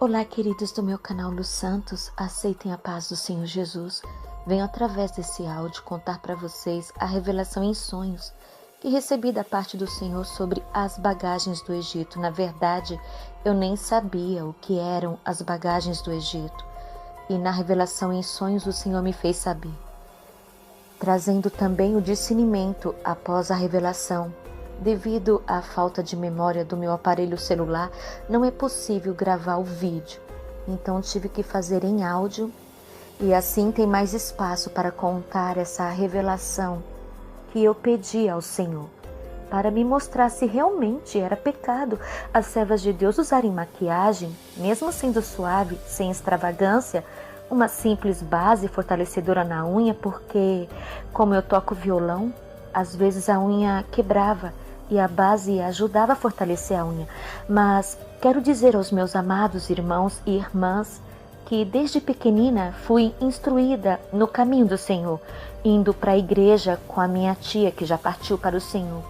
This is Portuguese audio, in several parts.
Olá, queridos do meu canal Luz Santos, aceitem a paz do Senhor Jesus. Venho através desse áudio contar para vocês a revelação em sonhos que recebi da parte do Senhor sobre as bagagens do Egito. Na verdade, eu nem sabia o que eram as bagagens do Egito. E na revelação em sonhos o Senhor me fez saber, trazendo também o discernimento após a revelação. Devido à falta de memória do meu aparelho celular, não é possível gravar o vídeo, então tive que fazer em áudio e assim tem mais espaço para contar essa revelação que eu pedi ao Senhor, para me mostrar se realmente era pecado as servas de Deus usarem maquiagem, mesmo sendo suave, sem extravagância, uma simples base fortalecedora na unha, porque como eu toco violão, às vezes a unha quebrava, e a base ajudava a fortalecer a unha. Mas quero dizer aos meus amados irmãos e irmãs que desde pequenina fui instruída no caminho do Senhor, indo para a igreja com a minha tia que já partiu para o Senhor.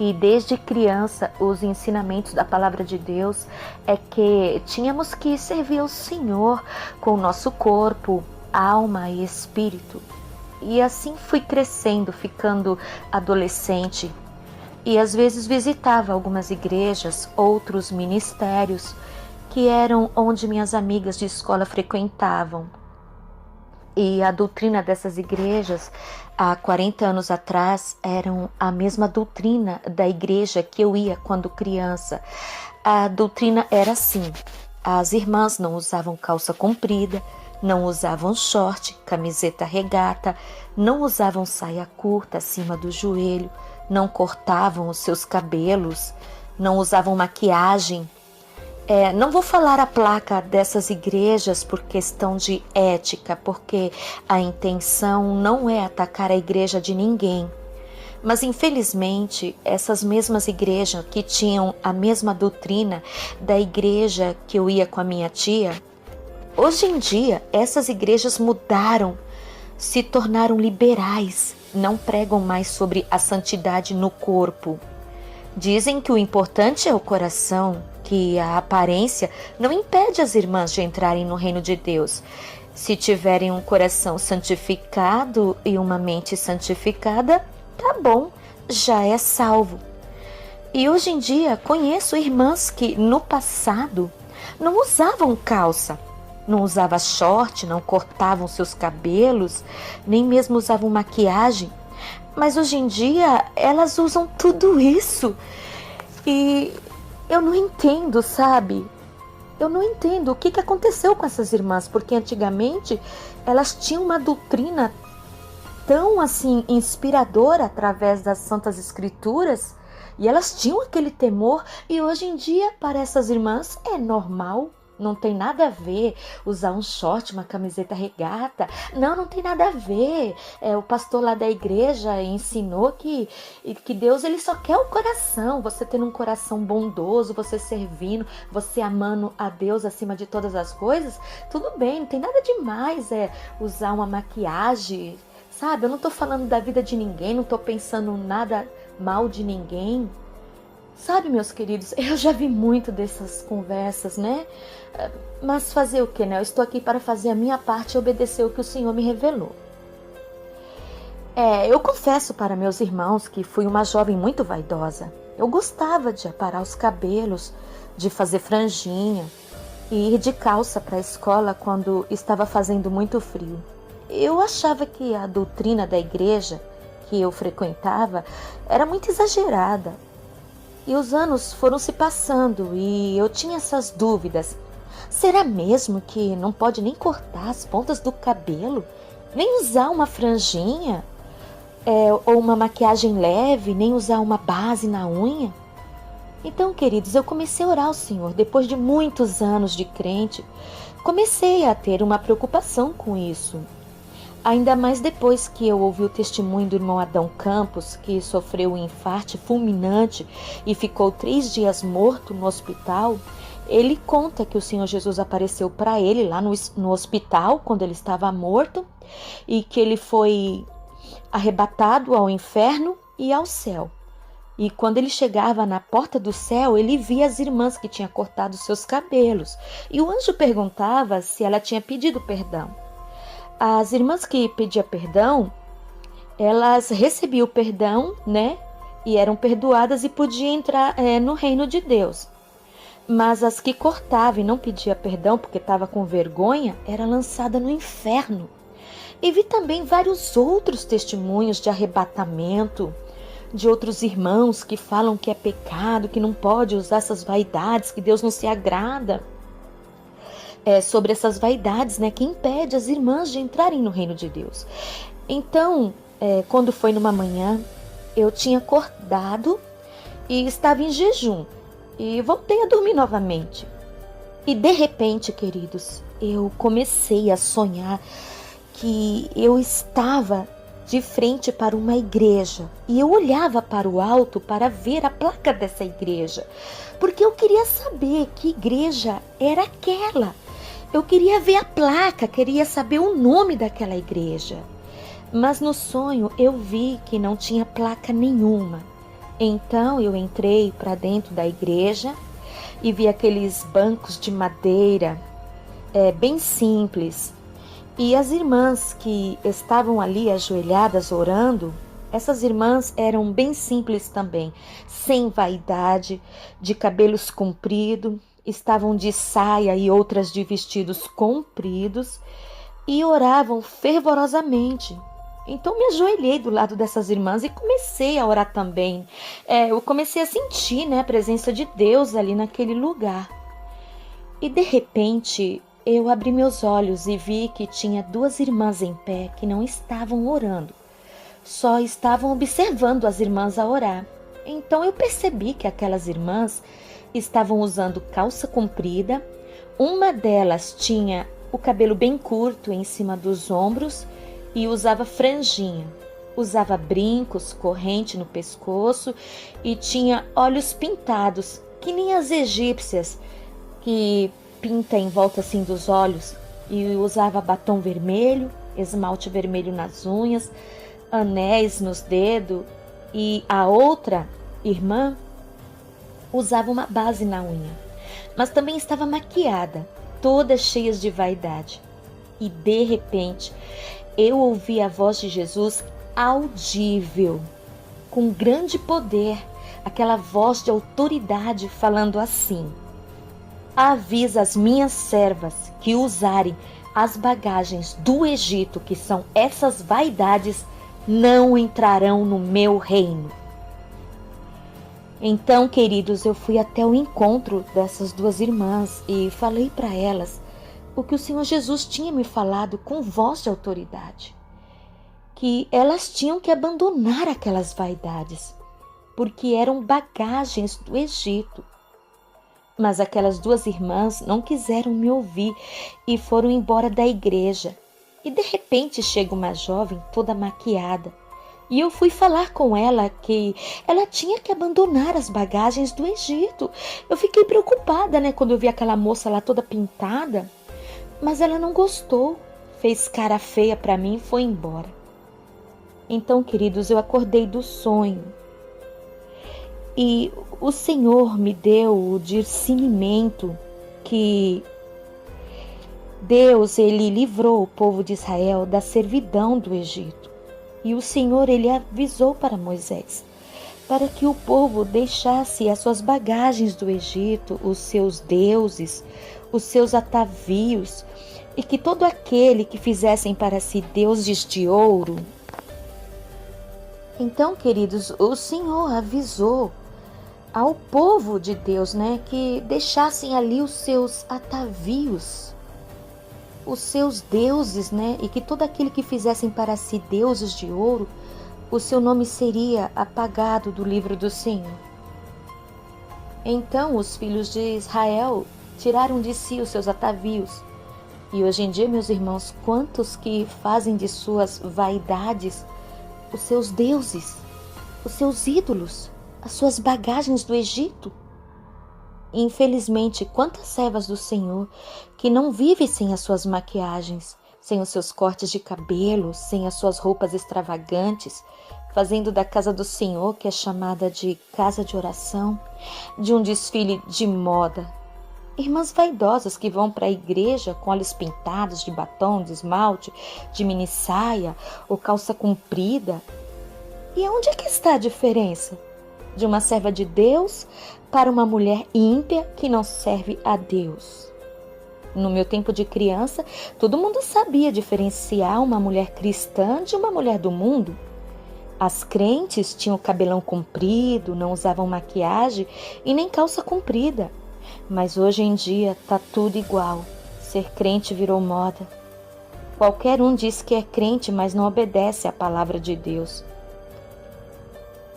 E desde criança os ensinamentos da palavra de Deus é que tínhamos que servir ao Senhor com o nosso corpo, alma e espírito. E assim fui crescendo, ficando adolescente. E às vezes visitava algumas igrejas, outros ministérios, que eram onde minhas amigas de escola frequentavam. E a doutrina dessas igrejas, há 40 anos atrás, eram a mesma doutrina da igreja que eu ia quando criança. A doutrina era assim: as irmãs não usavam calça comprida, não usavam short, camiseta regata, não usavam saia curta acima do joelho, não cortavam os seus cabelos, não usavam maquiagem. Não vou falar a placa dessas igrejas por questão de ética, porque a intenção não é atacar a igreja de ninguém. Mas infelizmente, essas mesmas igrejas que tinham a mesma doutrina da igreja que eu ia com a minha tia, hoje em dia essas igrejas mudaram, se tornaram liberais. Não pregam mais sobre a santidade no corpo. Dizem que o importante é o coração, que a aparência não impede as irmãs de entrarem no reino de Deus. Se tiverem um coração santificado e uma mente santificada, tá bom, já é salvo. E hoje em dia conheço irmãs que no passado não usavam calça, não usavam short, não cortavam seus cabelos, nem mesmo usavam maquiagem. Mas hoje em dia elas usam tudo isso. E eu não entendo, sabe? Eu não entendo o que aconteceu com essas irmãs, porque antigamente elas tinham uma doutrina tão assim inspiradora através das Santas Escrituras, e elas tinham aquele temor, e hoje em dia para essas irmãs é normal. Não tem nada a ver usar um short, uma camiseta regata. Não tem nada a ver. O pastor lá da igreja ensinou que Deus ele só quer o coração. Você tendo um coração bondoso, você servindo, você amando a Deus acima de todas as coisas, tudo bem, não tem nada demais usar uma maquiagem, sabe? Eu não tô falando da vida de ninguém, não tô pensando nada mal de ninguém. Sabe, meus queridos, eu já vi muito dessas conversas, né? Mas fazer o que, né? Eu estou aqui para fazer a minha parte e obedecer o que o Senhor me revelou. Eu confesso para meus irmãos que fui uma jovem muito vaidosa. Eu gostava de aparar os cabelos, de fazer franjinha e ir de calça para a escola quando estava fazendo muito frio. Eu achava que a doutrina da igreja que eu frequentava era muito exagerada. E os anos foram se passando e eu tinha essas dúvidas. Será mesmo que não pode nem cortar as pontas do cabelo? Nem usar uma franjinha? Ou uma maquiagem leve? Nem usar uma base na unha? Então, queridos, eu comecei a orar ao Senhor. Depois de muitos anos de crente, comecei a ter uma preocupação com isso. Ainda mais depois que eu ouvi o testemunho do irmão Adão Campos, que sofreu um infarto fulminante e ficou 3 dias morto no hospital. Ele conta que o Senhor Jesus apareceu para ele lá no hospital, quando ele estava morto, e que ele foi arrebatado ao inferno e ao céu. E quando ele chegava na porta do céu, ele via as irmãs que tinham cortado seus cabelos. E o anjo perguntava se ela tinha pedido perdão. As irmãs que pediam perdão, elas recebiam o perdão, né? E eram perdoadas e podiam entrar no reino de Deus. Mas as que cortavam e não pediam perdão porque estava com vergonha, era lançada no inferno. E vi também vários outros testemunhos de arrebatamento, de outros irmãos que falam que é pecado, que não pode usar essas vaidades, que Deus não se agrada. Sobre essas vaidades, né, que impede as irmãs de entrarem no reino de Deus. Então, quando foi numa manhã, eu tinha acordado e estava em jejum. E voltei a dormir novamente. E de repente, queridos, eu comecei a sonhar que eu estava de frente para uma igreja. E eu olhava para o alto para ver a placa dessa igreja. Porque eu queria saber que igreja era aquela. Eu queria ver a placa, queria saber o nome daquela igreja. Mas no sonho eu vi que não tinha placa nenhuma. Então eu entrei para dentro da igreja e vi aqueles bancos de madeira, bem simples. E as irmãs que estavam ali ajoelhadas orando, essas irmãs eram bem simples também, sem vaidade, de cabelos compridos, estavam de saia e outras de vestidos compridos e oravam fervorosamente. Então me ajoelhei do lado dessas irmãs e comecei a orar também. Eu comecei a sentir, né, a presença de Deus ali naquele lugar. E de repente eu abri meus olhos e vi que tinha duas irmãs em pé que não estavam orando. Só estavam observando as irmãs a orar. Então eu percebi que aquelas irmãs estavam usando calça comprida. Uma delas tinha o cabelo bem curto em cima dos ombros e usava franjinha, usava brincos, corrente no pescoço e tinha olhos pintados, que nem as egípcias, que pinta em volta assim dos olhos, e usava batom vermelho, esmalte vermelho nas unhas, anéis nos dedos, e a outra irmã usava uma base na unha, mas também estava maquiada, todas cheias de vaidade. E de repente eu ouvi a voz de Jesus audível, com grande poder, aquela voz de autoridade falando assim: avisa as minhas servas que usarem as bagagens do Egito, que são essas vaidades, não entrarão no meu reino. Então, queridos, eu fui até o encontro dessas duas irmãs e falei para elas o que o Senhor Jesus tinha me falado com voz de autoridade, que elas tinham que abandonar aquelas vaidades, porque eram bagagens do Egito. Mas aquelas duas irmãs não quiseram me ouvir e foram embora da igreja. E de repente chega uma jovem toda maquiada, e eu fui falar com ela que ela tinha que abandonar as bagagens do Egito. Eu fiquei preocupada, né, quando eu vi aquela moça lá toda pintada. Mas ela não gostou, fez cara feia para mim e foi embora. Então, queridos, eu acordei do sonho e o Senhor me deu o discernimento que Deus, ele livrou o povo de Israel da servidão do Egito. E o Senhor, ele avisou para Moisés, para que o povo deixasse as suas bagagens do Egito, os seus deuses, os seus atavios, e que todo aquele que fizessem para si deuses de ouro. Então, queridos, o Senhor avisou ao povo de Deus, né, que deixassem ali os seus atavios, os seus deuses, né, e que todo aquele que fizessem para si deuses de ouro, o seu nome seria apagado do livro do Senhor. Então, os filhos de Israel tiraram de si os seus atavios. E hoje em dia, meus irmãos, quantos que fazem de suas vaidades os seus deuses, os seus ídolos, as suas bagagens do Egito? Infelizmente, quantas servas do Senhor que não vivem sem as suas maquiagens, sem os seus cortes de cabelo, sem as suas roupas extravagantes, fazendo da casa do Senhor, que é chamada de casa de oração, de um desfile de moda. Irmãs vaidosas que vão para a igreja com olhos pintados de batom, de esmalte, de mini saia ou calça comprida. E onde é que está a diferença de uma serva de Deus para uma mulher ímpia que não serve a Deus? No meu tempo de criança, todo mundo sabia diferenciar uma mulher cristã de uma mulher do mundo. As crentes tinham cabelão comprido, não usavam maquiagem e nem calça comprida. Mas hoje em dia tá tudo igual. Ser crente virou moda. Qualquer um diz que é crente, mas não obedece à palavra de Deus.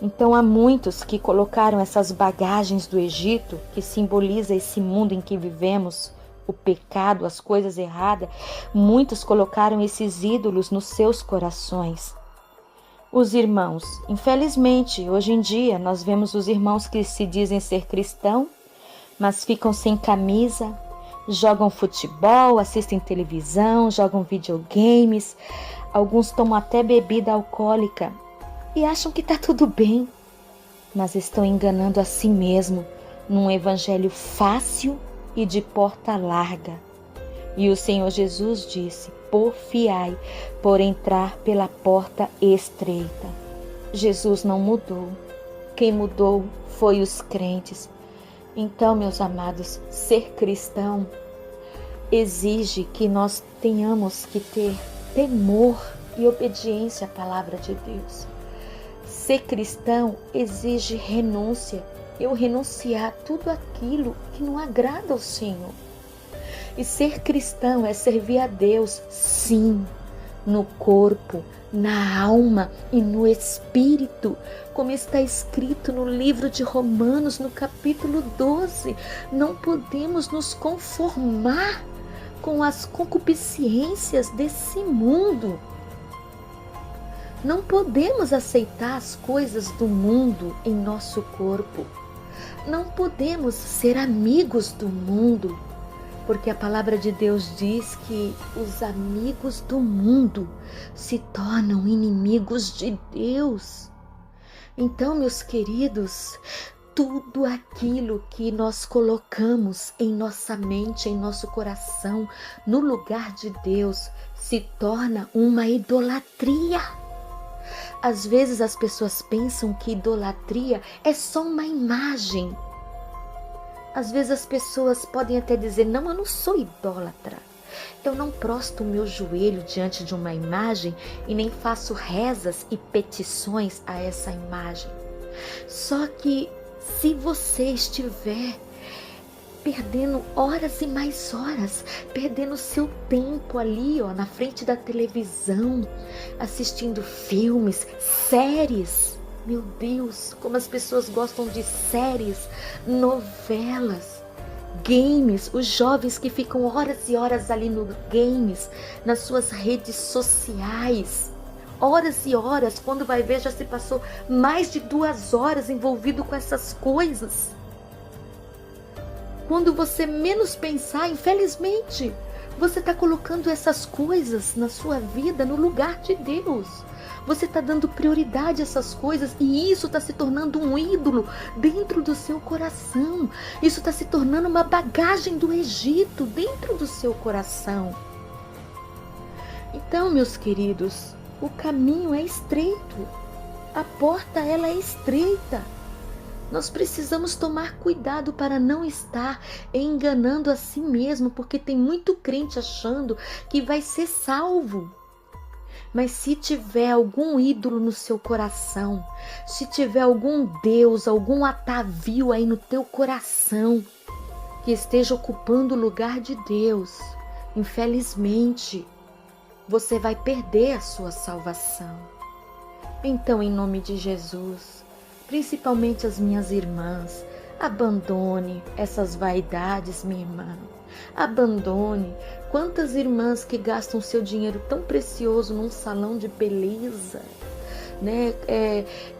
Então há muitos que colocaram essas bagagens do Egito, que simboliza esse mundo em que vivemos, o pecado, as coisas erradas. Muitos colocaram esses ídolos nos seus corações. Os irmãos, infelizmente, hoje em dia nós vemos os irmãos que se dizem ser cristãos, mas ficam sem camisa, jogam futebol, assistem televisão, jogam videogames, alguns tomam até bebida alcoólica e acham que está tudo bem, mas estão enganando a si mesmo num evangelho fácil e de porta larga. E o Senhor Jesus disse: porfiai por entrar pela porta estreita. Jesus não mudou. Quem mudou foi os crentes. Então, meus amados, ser cristão exige que nós tenhamos que ter temor e obediência à palavra de Deus. Ser cristão exige renúncia. Eu renunciar tudo aquilo que não agrada ao Senhor. E ser cristão é servir a Deus, sim, no corpo, na alma e no espírito, como está escrito no livro de Romanos, no capítulo 12. Não podemos nos conformar com as concupiscências desse mundo. Não podemos aceitar as coisas do mundo em nosso corpo. Não podemos ser amigos do mundo, porque a palavra de Deus diz que os amigos do mundo se tornam inimigos de Deus. Então, meus queridos, tudo aquilo que nós colocamos em nossa mente, em nosso coração, no lugar de Deus, se torna uma idolatria. Às vezes as pessoas pensam que idolatria é só uma imagem. Às vezes as pessoas podem até dizer: não, eu não sou idólatra. Eu não prosto o meu joelho diante de uma imagem e nem faço rezas e petições a essa imagem. Só que se você estiver perdendo horas e mais horas, perdendo seu tempo ali, na frente da televisão, assistindo filmes, séries. Meu Deus, como as pessoas gostam de séries, novelas, games, os jovens que ficam horas e horas ali no games, nas suas redes sociais. Horas e horas, quando vai ver já se passou mais de 2 horas envolvido com essas coisas. Quando você menos pensar, infelizmente, você está colocando essas coisas na sua vida no lugar de Deus. Você está dando prioridade a essas coisas e isso está se tornando um ídolo dentro do seu coração. Isso está se tornando uma bagagem do Egito dentro do seu coração. Então, meus queridos, o caminho é estreito. A porta, ela é estreita. Nós precisamos tomar cuidado para não estar enganando a si mesmo, porque tem muito crente achando que vai ser salvo. Mas se tiver algum ídolo no seu coração, se tiver algum Deus, algum atavio aí no teu coração, que esteja ocupando o lugar de Deus, infelizmente, você vai perder a sua salvação. Então, em nome de Jesus, principalmente as minhas irmãs, abandone essas vaidades, minha irmã. Abandone. Quantas irmãs que gastam seu dinheiro tão precioso num salão de beleza, né?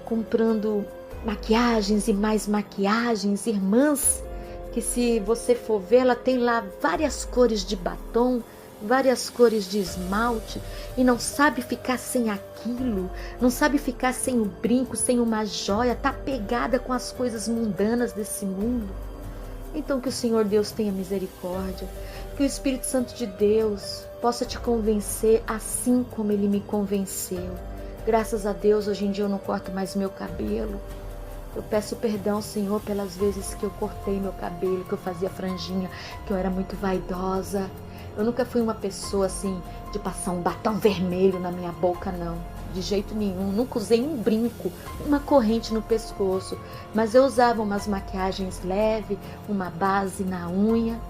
Comprando maquiagens e mais maquiagens. Irmãs que, se você for ver, ela tem lá várias cores de batom, várias cores de esmalte e não sabe ficar sem aquilo, não sabe ficar sem o brinco, sem uma joia, está pegada com as coisas mundanas desse mundo. Então que o Senhor Deus tenha misericórdia, que o Espírito Santo de Deus possa te convencer assim como Ele me convenceu. Graças a Deus, hoje em dia eu não corto mais meu cabelo. Eu peço perdão, Senhor, pelas vezes que eu cortei meu cabelo, que eu fazia franjinha, que eu era muito vaidosa. Eu nunca fui uma pessoa assim de passar um batom vermelho na minha boca, não. De jeito nenhum. Nunca usei um brinco, uma corrente no pescoço. Mas eu usava umas maquiagens leves, uma base na unha.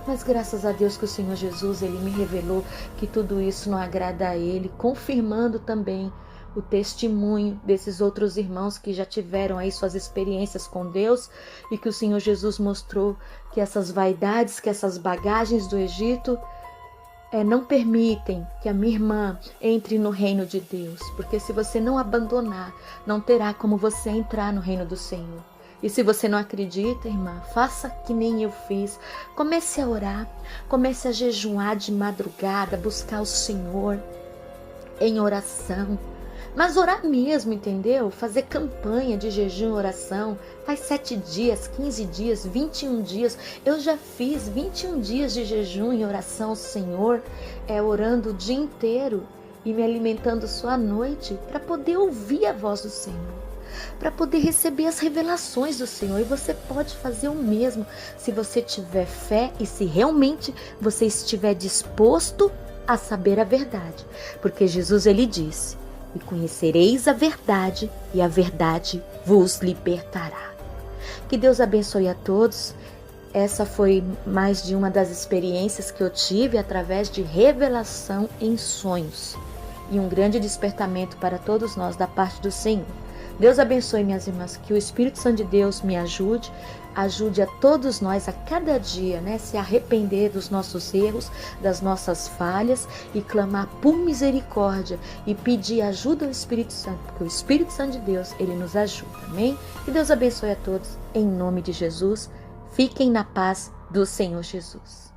Mas graças a Deus que o Senhor Jesus, Ele me revelou que tudo isso não agrada a Ele, confirmando também o testemunho desses outros irmãos que já tiveram aí suas experiências com Deus e que o Senhor Jesus mostrou que essas vaidades, que essas bagagens do Egito não permitem que a minha irmã entre no reino de Deus, porque se você não abandonar, não terá como você entrar no reino do Senhor. E se você não acredita, irmã, faça que nem eu fiz. Comece a orar, comece a jejuar de madrugada, buscar o Senhor em oração. Mas orar mesmo, entendeu? Fazer campanha de jejum e oração. Faz 7 dias, 15 dias, 21 dias. Eu já fiz 21 dias de jejum e oração ao Senhor, orando o dia inteiro e me alimentando só à noite para poder ouvir a voz do Senhor, para poder receber as revelações do Senhor. E você pode fazer o mesmo se você tiver fé e se realmente você estiver disposto a saber a verdade. Porque Jesus, Ele disse: e conhecereis a verdade, e a verdade vos libertará. Que Deus abençoe a todos. Essa foi mais de uma das experiências que eu tive através de revelação em sonhos. E um grande despertamento para todos nós da parte do Senhor. Deus abençoe, minhas irmãs, que o Espírito Santo de Deus me ajude a todos nós a cada dia, se arrepender dos nossos erros, das nossas falhas e clamar por misericórdia e pedir ajuda ao Espírito Santo, porque o Espírito Santo de Deus, Ele nos ajuda, amém? Que Deus abençoe a todos, em nome de Jesus. Fiquem na paz do Senhor Jesus.